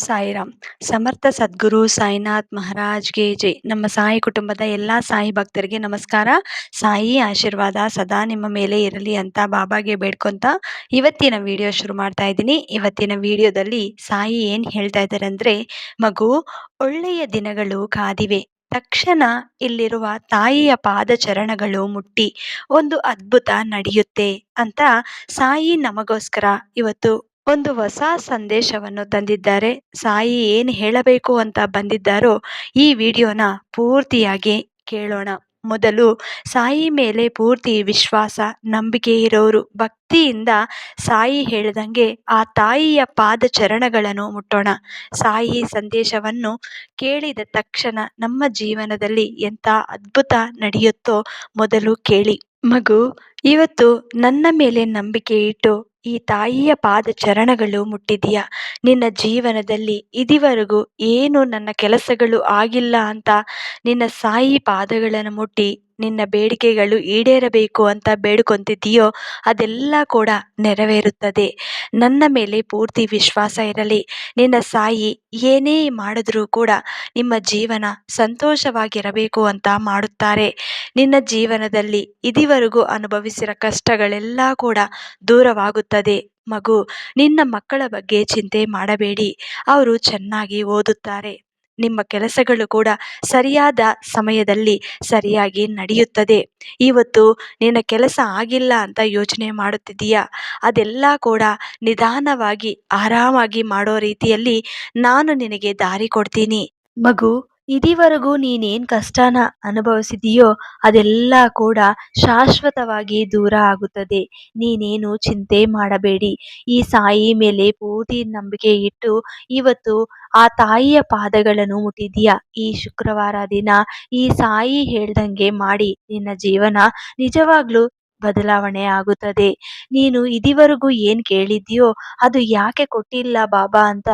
ಸಾಯಿರಾಮ್. ಸಮರ್ಥ ಸದ್ಗುರು ಸಾಯಿನಾಥ್ ಮಹಾರಾಜ್ಗೆ ಜೈ. ನಮ್ಮ ಸಾಯಿ ಕುಟುಂಬದ ಎಲ್ಲ ಸಾಯಿ ಭಕ್ತರಿಗೆ ನಮಸ್ಕಾರ. ಸಾಯಿ ಆಶೀರ್ವಾದ ಸದಾ ನಿಮ್ಮ ಮೇಲೆ ಇರಲಿ ಅಂತ ಬಾಬಾಗೆ ಬೇಡ್ಕೊಂತ ಇವತ್ತಿನ ವಿಡಿಯೋ ಶುರು ಮಾಡ್ತಾ ಇದ್ದೀನಿ. ಇವತ್ತಿನ ವಿಡಿಯೋದಲ್ಲಿ ಸಾಯಿ ಏನ್ ಹೇಳ್ತಾ ಇದ್ದಾರೆ ಅಂದ್ರೆ, ಮಗು, ಒಳ್ಳೆಯ ದಿನಗಳು ಕಾದಿವೆ. ತಕ್ಷಣ ಇಲ್ಲಿರುವ ತಾಯಿಯ ಪಾದ ಚರಣಗಳು ಮುಟ್ಟಿ ಒಂದು ಅದ್ಭುತ ನಡೆಯುತ್ತೆ ಅಂತ ಸಾಯಿ ನಮಗೋಸ್ಕರ ಇವತ್ತು ಒಂದು ಹೊಸ ಸಂದೇಶವನ್ನು ತಂದಿದ್ದಾರೆ. ಸಾಯಿ ಏನು ಹೇಳಬೇಕು ಅಂತ ಬಂದಿದ್ದಾರೋ ಈ ವಿಡಿಯೋನ ಪೂರ್ತಿಯಾಗಿ ಕೇಳೋಣ. ಮೊದಲು ಸಾಯಿ ಮೇಲೆ ಪೂರ್ತಿ ವಿಶ್ವಾಸ ನಂಬಿಕೆ ಇರೋರು ಭಕ್ತಿಯಿಂದ ಸಾಯಿ ಹೇಳ್ದಂಗೆ ಆ ತಾಯಿಯ ಪಾದ ಚರಣಗಳನ್ನು ಮುಟ್ಟೋಣ. ಸಾಯಿ ಸಂದೇಶವನ್ನು ಕೇಳಿದ ತಕ್ಷಣ ನಮ್ಮ ಜೀವನದಲ್ಲಿ ಎಂಥ ಅದ್ಭುತ ನಡೆಯುತ್ತೋ ಮೊದಲು ಕೇಳಿ. ಮಗು, ಇವತ್ತು ನನ್ನ ಮೇಲೆ ನಂಬಿಕೆ ಇಟ್ಟು ಈ ತಾಯಿಯ ಪಾದ ಚರಣಗಳು ಮುಟ್ಟಿದೀಯ. ನಿನ್ನ ಜೀವನದಲ್ಲಿ ಇದುವರೆಗೂ ಏನು ನನ್ನ ಕೆಲಸಗಳು ಆಗಿಲ್ಲ ಅಂತ ನಿನ್ನ ಸಾಯಿ ಪಾದಗಳನ್ನು ಮುಟ್ಟಿ ನಿನ್ನ ಬೇಡಿಕೆಗಳು ಈಡೇರಬೇಕು ಅಂತ ಬೇಡ್ಕೊಂತಿದ್ದೀಯೋ ಅದೆಲ್ಲ ಕೂಡ ನೆರವೇರುತ್ತದೆ. ನನ್ನ ಮೇಲೆ ಪೂರ್ತಿ ವಿಶ್ವಾಸ ಇರಲಿ. ನಿನ್ನ ಸಾಯಿ ಏನೇ ಮಾಡಿದ್ರೂ ಕೂಡ ನಿಮ್ಮ ಜೀವನ ಸಂತೋಷವಾಗಿರಬೇಕು ಅಂತ ಮಾಡುತ್ತಾರೆ. ನಿನ್ನ ಜೀವನದಲ್ಲಿ ಇದುವರೆಗೂ ಅನುಭವಿಸಿರೋ ಕಷ್ಟಗಳೆಲ್ಲ ಕೂಡ ದೂರವಾಗುತ್ತದೆ. ಮಗು, ನಿನ್ನ ಮಕ್ಕಳ ಬಗ್ಗೆ ಚಿಂತೆ ಮಾಡಬೇಡಿ. ಅವರು ಚೆನ್ನಾಗಿ ಓದುತ್ತಾರೆ. ನಿಮ್ಮ ಕೆಲಸಗಳು ಕೂಡ ಸರಿಯಾದ ಸಮಯದಲ್ಲಿ ಸರಿಯಾಗಿ ನಡೆಯುತ್ತದೆ. ಇವತ್ತು ನಿನ್ನ ಕೆಲಸ ಆಗಿಲ್ಲ ಅಂತ ಯೋಚನೆ ಮಾಡುತ್ತಿದ್ದೀಯಾ, ಅದೆಲ್ಲ ಕೂಡ ನಿಧಾನವಾಗಿ ಆರಾಮಾಗಿ ಮಾಡೋ ರೀತಿಯಲ್ಲಿ ನಾನು ನಿನಗೆ ದಾರಿ ಕೊಡ್ತೀನಿ. ಮಗು, ಇದುವರೆಗೂ ನೀನೇನು ಕಷ್ಟನ ಅನುಭವಿಸಿದೆಯೋ ಅದೆಲ್ಲ ಕೂಡ ಶಾಶ್ವತವಾಗಿ ದೂರ ಆಗುತ್ತದೆ. ನೀನೇನು ಚಿಂತೆ ಮಾಡಬೇಡಿ. ಈ ಸಾಯಿ ಮೇಲೆ ಪೂರ್ತಿ ನಂಬಿಕೆ ಇಟ್ಟು ಇವತ್ತು ಆ ತಾಯಿಯ ಪಾದಗಳನ್ನು ಮುಟ್ಟಿದೀಯ. ಈ ಶುಕ್ರವಾರ ದಿನ ಈ ಸಾಯಿ ಹೇಳ್ದಂಗೆ ಮಾಡಿ ನಿನ್ನ ಜೀವನ ನಿಜವಾಗ್ಲೂ ಬದಲಾವಣೆ ಆಗುತ್ತದೆ. ನೀನು ಇದುವರೆಗೂ ಏನು ಕೇಳಿದ್ಯೋ ಅದು ಯಾಕೆ ಕೊಟ್ಟಿಲ್ಲ ಬಾಬಾ ಅಂತ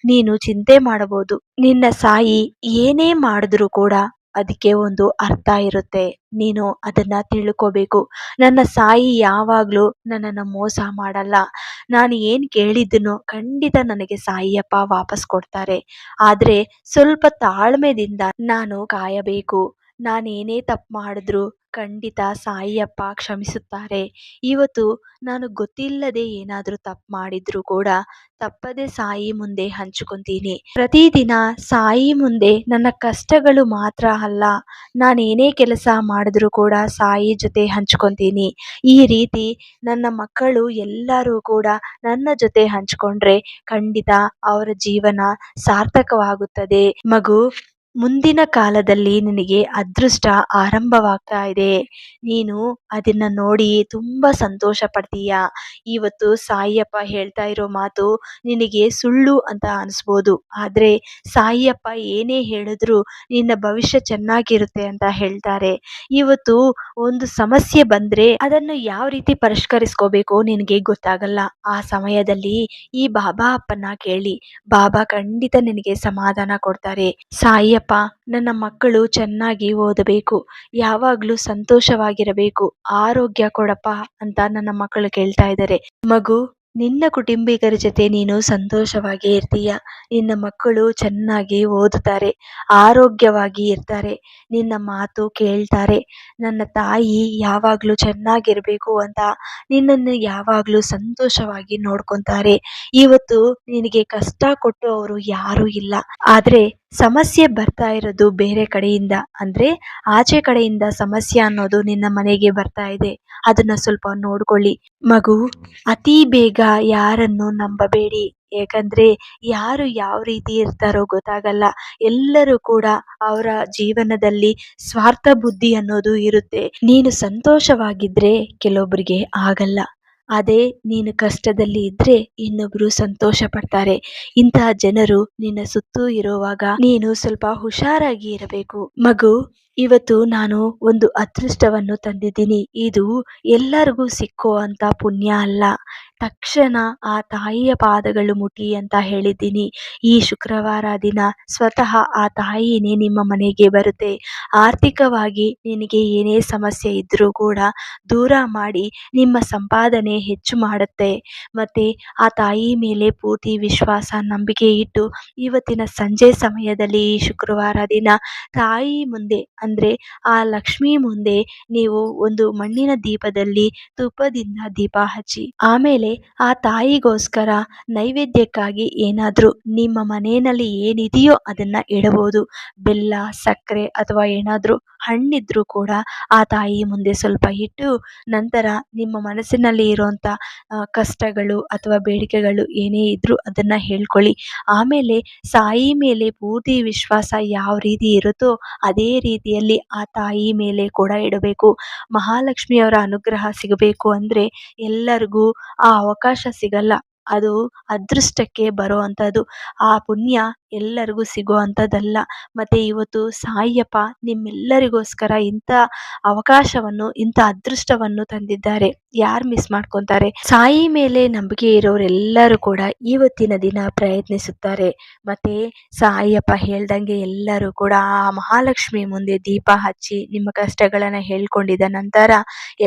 ನೀನು ಚಿಂತೆ ಮಾಡಬಹುದು. ನಿನ್ನ ಸಾಯಿ ಏನೇ ಮಾಡಿದ್ರೂ ಕೂಡ ಅದಕ್ಕೆ ಒಂದು ಅರ್ಥ ಇರುತ್ತೆ. ನೀನು ಅದನ್ನ ತಿಳ್ಕೋಬೇಕು. ನನ್ನ ಸಾಯಿ ಯಾವಾಗಲೂ ನನ್ನನ್ನು ಮೋಸ ಮಾಡಲ್ಲ. ನಾನು ಏನು ಕೇಳಿದ್ದನೋ ಖಂಡಿತ ನನಗೆ ಸಾಯಿಯಪ್ಪ ವಾಪಸ್ ಕೊಡ್ತಾರೆ. ಆದರೆ ಸ್ವಲ್ಪ ತಾಳ್ಮೆದಿಂದ ನಾನು ಕಾಯಬೇಕು. ನಾನೇನೇ ತಪ್ಪು ಮಾಡಿದ್ರು ಖಂಡಿತ ಸಾಯಿಯಪ್ಪ ಕ್ಷಮಿಸುತ್ತಾರೆ. ಇವತ್ತು ನಾನು ಗೊತ್ತಿಲ್ಲದೆ ಏನಾದರೂ ತಪ್ಪು ಮಾಡಿದ್ರು ಕೂಡ ತಪ್ಪದೆ ಸಾಯಿ ಮುಂದೆ ಹಂಚ್ಕೊತೀನಿ. ಪ್ರತಿದಿನ ಸಾಯಿ ಮುಂದೆ ನನ್ನ ಕಷ್ಟಗಳು ಮಾತ್ರ ಅಲ್ಲ, ನಾನೇನೇ ಕೆಲಸ ಮಾಡಿದ್ರು ಕೂಡ ಸಾಯಿ ಜೊತೆ ಹಂಚ್ಕೊತೀನಿ. ಈ ರೀತಿ ನನ್ನ ಮಕ್ಕಳು ಎಲ್ಲರೂ ಕೂಡ ನನ್ನ ಜೊತೆ ಹಂಚ್ಕೊಂಡ್ರೆ ಖಂಡಿತ ಅವರ ಜೀವನ ಸಾರ್ಥಕವಾಗುತ್ತದೆ. ಮಗು, ಮುಂದಿನ ಕಾಲದಲ್ಲಿ ನಿನಗೆ ಅದೃಷ್ಟ ಆರಂಭವಾಗ್ತಾ ಇದೆ. ನೀನು ಅದನ್ನ ನೋಡಿ ತುಂಬ ಸಂತೋಷ ಪಡ್ತೀಯ. ಇವತ್ತು ಸಾಯಿಯಪ್ಪ ಹೇಳ್ತಾ ಇರೋ ಮಾತು ನಿನಗೆ ಸುಳ್ಳು ಅಂತ ಅನಿಸ್ಬೋದು. ಆದರೆ ಸಾಯಿಯಪ್ಪ ಏನೇ ಹೇಳಿದ್ರು ನಿನ್ನ ಭವಿಷ್ಯ ಚೆನ್ನಾಗಿರುತ್ತೆ ಅಂತ ಹೇಳ್ತಾರೆ. ಇವತ್ತು ಒಂದು ಸಮಸ್ಯೆ ಬಂದರೆ ಅದನ್ನು ಯಾವ ರೀತಿ ಪರಿಷ್ಕರಿಸ್ಕೋಬೇಕು ನಿನಗೆ ಗೊತ್ತಾಗಲ್ಲ. ಆ ಸಮಯದಲ್ಲಿ ಈ ಬಾಬಾ ಅಪ್ಪನ ಕೇಳಿ. ಬಾಬಾ ಖಂಡಿತ ನಿನಗೆ ಸಮಾಧಾನ ಕೊಡ್ತಾರೆ. ಸಾಯಿಯಪ್ಪ, ನನ್ನ ಮಕ್ಕಳು ಚೆನ್ನಾಗಿ ಓದಬೇಕು, ಯಾವಾಗಲೂ ಸಂತೋಷವಾಗಿರಬೇಕು, ಆರೋಗ್ಯ ಕೊಡಪ್ಪ ಅಂತ ನನ್ನ ಮಕ್ಕಳು ಕೇಳ್ತಾ ಇದ್ದಾರೆ. ಮಗು, ನಿನ್ನ ಕುಟುಂಬಿಗರ ಜೊತೆ ನೀನು ಸಂತೋಷವಾಗಿ ಇರ್ತೀಯ. ನಿನ್ನ ಮಕ್ಕಳು ಚೆನ್ನಾಗಿ ಓದುತ್ತಾರೆ, ಆರೋಗ್ಯವಾಗಿ ಇರ್ತಾರೆ, ನಿನ್ನ ಮಾತು ಕೇಳ್ತಾರೆ. ನನ್ನ ತಾಯಿ ಯಾವಾಗಲೂ ಚೆನ್ನಾಗಿರಬೇಕು ಅಂತ ನಿನ್ನನ್ನು ಯಾವಾಗಲೂ ಸಂತೋಷವಾಗಿ ನೋಡ್ಕೊತಾರೆ. ಇವತ್ತು ನಿನಗೆ ಕಷ್ಟ ಕೊಟ್ಟು ಅವರು ಯಾರೂ ಇಲ್ಲ. ಆದರೆ ಸಮಸ್ಯೆ ಬರ್ತಾ ಇರೋದು ಬೇರೆ ಕಡೆಯಿಂದ, ಅಂದ್ರೆ ಆಚೆ ಕಡೆಯಿಂದ ಸಮಸ್ಯೆ ಅನ್ನೋದು ನಿನ್ನ ಮನೆಗೆ ಬರ್ತಾ ಇದೆ. ಅದನ್ನ ಸ್ವಲ್ಪ ನೋಡ್ಕೊಳ್ಳಿ. ಮಗು, ಅತಿ ಬೇಗ ಯಾರನ್ನು ನಂಬಬೇಡಿ. ಯಾಕಂದ್ರೆ ಯಾರು ಯಾವ ರೀತಿ ಇರ್ತಾರೋ ಗೊತ್ತಾಗಲ್ಲ. ಎಲ್ಲರೂ ಕೂಡ ಅವರ ಜೀವನದಲ್ಲಿ ಸ್ವಾರ್ಥ ಬುದ್ಧಿ ಅನ್ನೋದು ಇರುತ್ತೆ. ನೀನು ಸಂತೋಷವಾಗಿದ್ರೆ ಕೆಲವೊಬ್ಬರಿಗೆ ಆಗಲ್ಲ. ಅದೇ ನೀನು ಕಷ್ಟದಲ್ಲಿ ಇದ್ರೆ ಇನ್ನೊಬ್ರು ಸಂತೋಷ ಪಡ್ತಾರೆ. ಇಂತಹ ಜನರು ನಿನ್ನ ಸುತ್ತೂ ಇರುವಾಗ ನೀನು ಸ್ವಲ್ಪ ಹುಷಾರಾಗಿ ಇರಬೇಕು. ಮಗು, ಇವತ್ತು ನಾನು ಒಂದು ಅದೃಷ್ಟವನ್ನು ತಂದಿದ್ದೀನಿ. ಇದು ಎಲ್ಲರಿಗೂ ಸಿಕ್ಕೋ ಅಂತ ಪುಣ್ಯ ಅಲ್ಲ. ತಕ್ಷಣ ಆ ತಾಯಿಯ ಪಾದಗಳು ಮುಟ್ಟಿ ಅಂತ ಹೇಳಿದ್ದೀನಿ. ಈ ಶುಕ್ರವಾರ ದಿನ ಸ್ವತಃ ಆ ತಾಯಿನೇ ನಿಮ್ಮ ಮನೆಗೆ ಬರುತ್ತೆ. ಆರ್ಥಿಕವಾಗಿ ನಿನಗೆ ಏನೇ ಸಮಸ್ಯೆ ಇದ್ರೂ ಕೂಡ ದೂರ ಮಾಡಿ ನಿಮ್ಮ ಸಂಪಾದನೆ ಹೆಚ್ಚು ಮಾಡುತ್ತೆ. ಮತ್ತು ಆ ತಾಯಿ ಮೇಲೆ ಪೂರ್ತಿ ವಿಶ್ವಾಸ ನಂಬಿಕೆ ಇಟ್ಟು ಇವತ್ತಿನ ಸಂಜೆ ಸಮಯದಲ್ಲಿ ಈ ಶುಕ್ರವಾರ ದಿನ ತಾಯಿ ಮುಂದೆ ಅಂದರೆ ಆ ಲಕ್ಷ್ಮಿ ಮುಂದೆ ನೀವು ಒಂದು ಮಣ್ಣಿನ ದೀಪದಲ್ಲಿ ತುಪ್ಪದಿಂದ ದೀಪ ಹಚ್ಚಿ ಆಮೇಲೆ ಆ ತಾಯಿಗೋಸ್ಕರ ನೈವೇದ್ಯಕ್ಕಾಗಿ ಏನಾದರೂ ನಿಮ್ಮ ಮನೆಯಲ್ಲಿ ಏನಿದೆಯೋ ಅದನ್ನು ಇಡಬಹುದು. ಬೆಲ್ಲ, ಸಕ್ಕರೆ ಅಥವಾ ಏನಾದರೂ ಹಣ್ಣಿದ್ರೂ ಕೂಡ ಆ ತಾಯಿ ಮುಂದೆ ಸ್ವಲ್ಪ ಇಟ್ಟು ನಂತರ ನಿಮ್ಮ ಮನಸ್ಸಿನಲ್ಲಿ ಇರುವಂಥ ಕಷ್ಟಗಳು ಅಥವಾ ಬೇಡಿಕೆಗಳು ಏನೇ ಇದ್ರೂ ಅದನ್ನು ಹೇಳ್ಕೊಳ್ಳಿ. ಆಮೇಲೆ ಸಾಯಿ ಮೇಲೆ ಪೂರ್ತಿ ವಿಶ್ವಾಸ ಯಾವ ರೀತಿ ಇರುತ್ತೋ ಅದೇ ರೀತಿಯಲ್ಲಿ ಆ ತಾಯಿ ಮೇಲೆ ಕೂಡ ಇಡಬೇಕು. ಮಹಾಲಕ್ಷ್ಮಿಯವರ ಅನುಗ್ರಹ ಸಿಗಬೇಕು ಅಂದರೆ ಎಲ್ಲರಿಗೂ ಆ ಅವಕಾಶ ಸಿಗಲ್ಲ. ಅದು ಅದೃಷ್ಟಕ್ಕೆ ಬರೋ ಅಂಥದ್ದು. ಆ ಪುಣ್ಯ ಎಲ್ಲರಿಗೂ ಸಿಗೋ ಅಂಥದ್ದಲ್ಲ. ಮತ್ತು ಇವತ್ತು ಸಾಯಿಯಪ್ಪ ನಿಮ್ಮೆಲ್ಲರಿಗೋಸ್ಕರ ಇಂಥ ಅವಕಾಶವನ್ನು, ಇಂಥ ಅದೃಷ್ಟವನ್ನು ತಂದಿದ್ದಾರೆ. ಯಾರು ಮಿಸ್ ಮಾಡ್ಕೊತಾರೆ? ಸಾಯಿ ಮೇಲೆ ನಂಬಿಕೆ ಇರೋರೆಲ್ಲರೂ ಕೂಡ ಇವತ್ತಿನ ದಿನ ಪ್ರಯತ್ನಿಸುತ್ತಾರೆ. ಮತ್ತು ಸಾಯಿಯಪ್ಪ ಹೇಳ್ದಂಗೆ ಎಲ್ಲರೂ ಕೂಡ ಆ ಮಹಾಲಕ್ಷ್ಮಿ ಮುಂದೆ ದೀಪ ಹಚ್ಚಿ ನಿಮ್ಮ ಕಷ್ಟಗಳನ್ನು ಹೇಳ್ಕೊಂಡಿದ್ದ ನಂತರ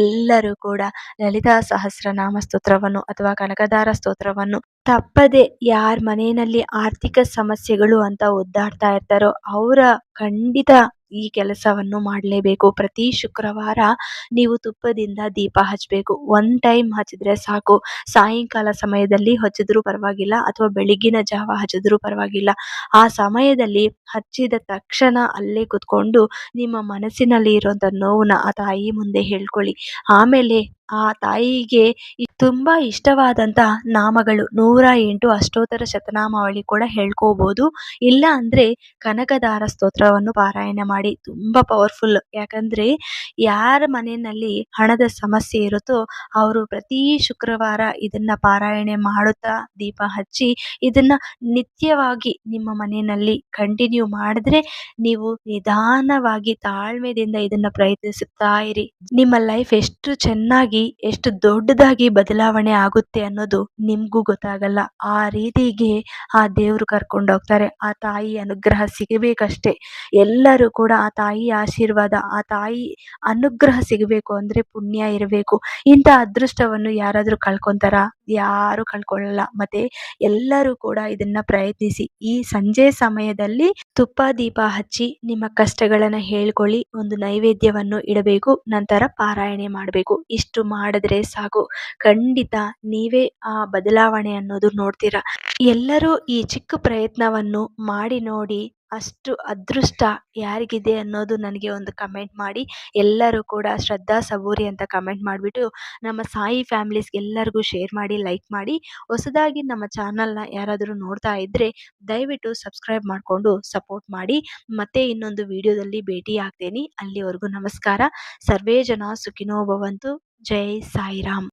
ಎಲ್ಲರೂ ಕೂಡ ಲಲಿತಾ ಸಹಸ್ರನಾಮ ಸ್ತೋತ್ರವನ್ನು ಅಥವಾ ಕನಕದಾರ ಸ್ತೋತ್ರವನ್ನು ತಪ್ಪದೆ ಯಾರ ಮನೆಯಲ್ಲಿ ಆರ್ಥಿಕ ಸಮಸ್ಯೆಗಳು ಅಂತ ಒದ್ದಾಡ್ತಾ ಇರ್ತಾರೋ ಅವರ ಖಂಡಿತ ಈ ಕೆಲಸವನ್ನು ಮಾಡಲೇಬೇಕು. ಪ್ರತಿ ಶುಕ್ರವಾರ ನೀವು ತುಪ್ಪದಿಂದ ದೀಪ ಹಚ್ಚಬೇಕು. ಒನ್ ಟೈಮ್ ಹಚ್ಚಿದ್ರೆ ಸಾಕು. ಸಾಯಂಕಾಲ ಸಮಯದಲ್ಲಿ ಹಚ್ಚಿದ್ರೂ ಪರವಾಗಿಲ್ಲ ಅಥವಾ ಬೆಳಗಿನ ಜಾವ ಹಚ್ಚಿದ್ರೂ ಪರವಾಗಿಲ್ಲ. ಆ ಸಮಯದಲ್ಲಿ ಹಚ್ಚಿದ ತಕ್ಷಣ ಅಲ್ಲೇ ಕುತ್ಕೊಂಡು ನಿಮ್ಮ ಮನಸ್ಸಿನಲ್ಲಿ ಇರುವಂಥ ನೋವನ್ನ ಆ ತಾಯಿ ಮುಂದೆ ಹೇಳ್ಕೊಳ್ಳಿ. ಆಮೇಲೆ ಆ ತಾಯಿಗೆ ತುಂಬ ಇಷ್ಟವಾದಂಥ ನಾಮಗಳು 108 ಅಷ್ಟೋತ್ತರ ಶತನಾಮಾವಳಿ ಕೂಡ ಹೇಳ್ಕೋಬೋದು. ಇಲ್ಲ ಅಂದರೆ ಕನಕದಾರ ಸ್ತೋತ್ರವನ್ನು ಪಾರಾಯಣ ಮಾಡಿ. ತುಂಬ ಪವರ್ಫುಲ್. ಯಾಕಂದರೆ ಯಾರ ಮನೆಯಲ್ಲಿ ಹಣದ ಸಮಸ್ಯೆ ಇರುತ್ತೋ ಅವರು ಪ್ರತಿ ಶುಕ್ರವಾರ ಇದನ್ನು ಪಾರಾಯಣೆ ಮಾಡುತ್ತಾ ದೀಪ ಹಚ್ಚಿ ಇದನ್ನು ನಿತ್ಯವಾಗಿ ನಿಮ್ಮ ಮನೆಯಲ್ಲಿ ಕಂಟಿನ್ಯೂ ಮಾಡಿದ್ರೆ ನೀವು ನಿಧಾನವಾಗಿ ತಾಳ್ಮೆಯಿಂದ ಇದನ್ನು ಪ್ರಯತ್ನಿಸುತ್ತಾ ಇರಿ. ನಿಮ್ಮ ಲೈಫ್ ಎಷ್ಟು ಚೆನ್ನಾಗಿ ಎಷ್ಟು ದೊಡ್ಡದಾಗಿ ಬದಲಾವಣೆ ಆಗುತ್ತೆ ಅನ್ನೋದು ನಿಮಗೂ ಗೊತ್ತಾಗಲ್ಲ. ಆ ರೀತಿಗೆ ಆ ದೇವರು ಕರ್ಕೊಂಡೋಗ್ತಾರೆ. ಆ ತಾಯಿ ಅನುಗ್ರಹ ಸಿಗಬೇಕಷ್ಟೆ. ಎಲ್ಲರೂ ಕೂಡ ಆ ತಾಯಿ ಆಶೀರ್ವಾದ, ಆ ತಾಯಿ ಅನುಗ್ರಹ ಸಿಗಬೇಕು ಅಂದರೆ ಪುಣ್ಯ ಇರಬೇಕು. ಇಂಥ ಅದೃಷ್ಟವನ್ನು ಯಾರಾದರೂ ಕಳ್ಕೊತಾರಾ? ಯಾರು ಕಳ್ಕೊಳ್ಳಲ್ಲ. ಮತ್ತು ಎಲ್ಲರೂ ಕೂಡ ಇದನ್ನು ಪ್ರಯತ್ನಿಸಿ. ಈ ಸಂಜೆ ಸಮಯದಲ್ಲಿ ತುಪ್ಪ ದೀಪ ಹಚ್ಚಿ ನಿಮ್ಮ ಕಷ್ಟಗಳನ್ನು ಹೇಳ್ಕೊಳ್ಳಿ. ಒಂದು ನೈವೇದ್ಯವನ್ನು ಇಡಬೇಕು. ನಂತರ ಪಾರಾಯಣೆ ಮಾಡಬೇಕು. ಇಷ್ಟು ಮಾಡಿದ್ರೆ ಸಾಕು. ಖಂಡಿತ ನೀವೇ ಆ ಬದಲಾವಣೆ ಅನ್ನೋದು ನೋಡ್ತೀರಾ. ಎಲ್ಲರೂ ಈ ಚಿಕ್ಕ ಪ್ರಯತ್ನವನ್ನು ಮಾಡಿ ನೋಡಿ. ಅಷ್ಟು ಅದೃಷ್ಟ ಯಾರಿಗಿದೆ ಅನ್ನೋದು ನನಗೆ ಒಂದು ಕಮೆಂಟ್ ಮಾಡಿ. ಎಲ್ಲರೂ ಕೂಡ ಶ್ರದ್ಧಾ ಸಬೂರಿ ಅಂತ ಕಮೆಂಟ್ ಮಾಡಿಬಿಟ್ಟು ನಮ್ಮ ಸಾಯಿ ಫ್ಯಾಮಿಲೀಸ್ಗೆ ಎಲ್ಲರಿಗೂ ಶೇರ್ ಮಾಡಿ, ಲೈಕ್ ಮಾಡಿ. ಹೊಸದಾಗಿ ನಮ್ಮ ಚಾನಲ್ನ ಯಾರಾದರೂ ನೋಡ್ತಾ ಇದ್ದರೆ ದಯವಿಟ್ಟು ಸಬ್ಸ್ಕ್ರೈಬ್ ಮಾಡಿಕೊಂಡು ಸಪೋರ್ಟ್ ಮಾಡಿ. ಮತ್ತೆ ಇನ್ನೊಂದು ವಿಡಿಯೋದಲ್ಲಿ ಭೇಟಿ ಆಗ್ತೀನಿ. ಅಲ್ಲಿವರೆಗೂ ನಮಸ್ಕಾರ. ಸರ್ವೇ ಜನ ಸುಖಿನೋ ಭವಂತು. ಜೈ ಸಾಯಿರಾಮ್.